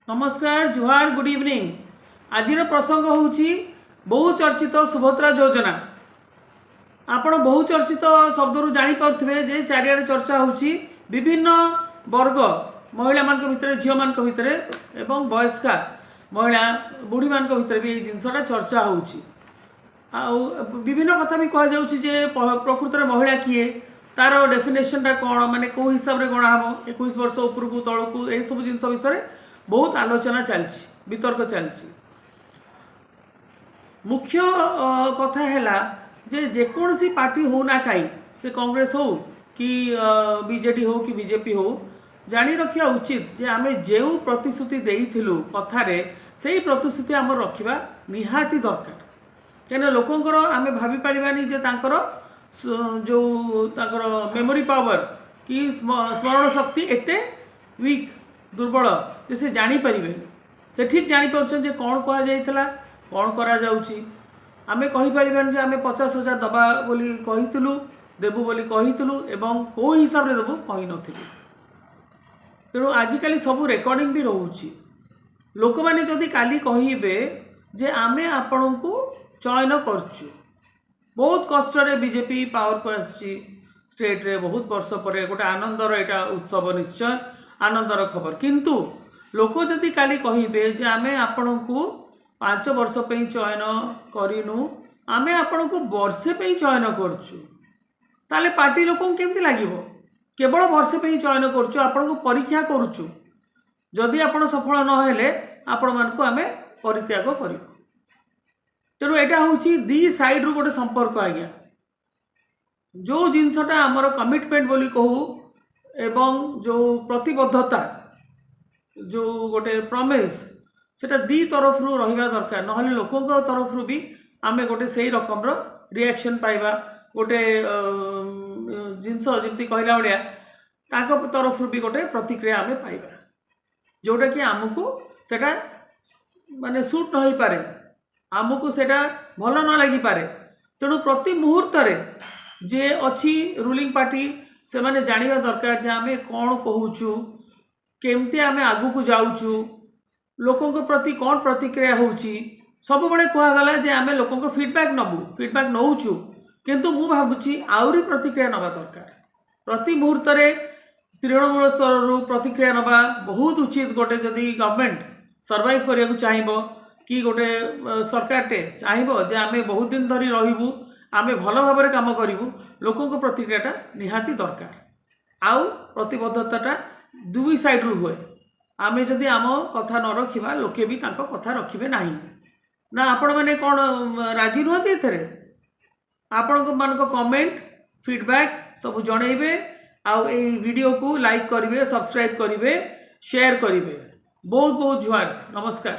नमस्कार जुहार good evening. आज प्रसंग हूँ बहुचर्चित सुभद्रा योजना। आपण बहुचर्चित शब्द जापे जे चारिआडे चर्चा होची विभिन्न वर्ग महिला मान भितर झील मान भितर एवं वयस्का महिला बुढ़ी मान भितर भी जिनसा चर्चा होची। विभिन्न कथा भी कहुचे प्रकृत में महिला किए तार डेफिनेशनटा कौन माने कौ हिसाब से गणा हम 21 वर्ष उपरकू तलकू यह सब जिन विषय बहुत आलोचना चलती वितर्क चलती। मुख्य कथा है जे जेकोसी पार्टी हो ना कहीं से कांग्रेस हो कि बीजेडी हो कि बीजेपी हो जानी रखा उचित जे आमे जो प्रतिश्रुति देइथिलु कथारे से प्रतिश्रुति आम रखा निहाती दरकार। कहीं लोकंर आमे भाभी पारिबानी जे तांकर जो तांकर मेमोरी पावर कि स्मरण शक्ति एते वीक दुर्बल जे से जानी परिबे से ठीक जानी परछन जे कौन कहा जाइतला कौन करा जाउची। आमे कहि परिबान जे आमे 50,000 दबा बोली कहितलु देबु बोली कहितलु एवं को हिसाब रे देबु कहि नथिलु। तेणु आजिकली सब रेकर्डिंग भी रोची लोक माने जदि काली कहिबे जे आमे आपण को चयन करछु बहुत कष्ट रे बीजेपी पावर को आसी स्टेट रे बहुत वर्ष पर गोटे आनंदर एटा उत्सव निश्चय आनंदर खबर। किंतु लोक जदि काली कहिबे जे आमे आपण को 5 वर्ष पे चयन करिनु आमे आपण को वर्षे पे चयन करछु ताले पार्टी लोक केमती लागिवो केवल वर्षे पे चयन करछु आपण को परीक्षा करूछु जदि आपण सफल न हेले आपण मान को आमे परित्याग करिवो। तेणु यहाँ हूँ दी साइड रु गोटे संपर्क आज्ञा जो जिनसटा आमर कमिटमेंट बोली कहू एवं जो प्रतिबद्धता जो गोटे प्रमिस सेटा दी तरफ रु रहिबा दरकार नहले लोकों तरफ रु भी आमे गोटे सही रकम रो रिएक्शन पाइबा गोटे जिनस जमती कहला भाया ताक तरफ रु भी गोटे प्रतिक्रिया आमे पाइबा जोटा कि आमको सेटा माने सूट न हो पारे आमको सेटा भल न लगी पारे। तेणु प्रति मुहूर्त जे अच्छी रूलिंग पार्टी से माने जानिबा दरकार जे आमे कौन कहूचु केमती आमे आगु को जाऊचु लोकों को प्रति कौन प्रतिक्रिया होची सब बड़े कहगला जे आमे लोकों को फीडबैक नबू फीडबैक नौचु किंतु मु भाबुची आउरी प्रतिक्रिया नबा दरकार। प्रति मुहूर्त तृणमूल स्तर रु प्रतिक्रिया नबा बहुत उचित। गोटे जदि गवर्नमेंट सर्वाइव करिया चाहिए कि गोटे सरकारटे चाहिए जे आमे बहुत दिन धरी रहिबू आमे भल भाव में काम करूँ लोकों को प्रतिक्रियाटा निहाती दरकार। आउ प्रतिबद्धताटा दुई साइड रु हुए आमे जदि आम कथा न रखिबा लोके भी तांको कथा रखिबे नाही ना आपण माने कौन राजी नुहति एथरे आपण मान कमेंट फीडबैक सब जणेबे आउ ए वीडियो को लाइक करिवे सब्सक्राइब करिवे शेयर करिवे। बहुत बहुत जुहार नमस्कार।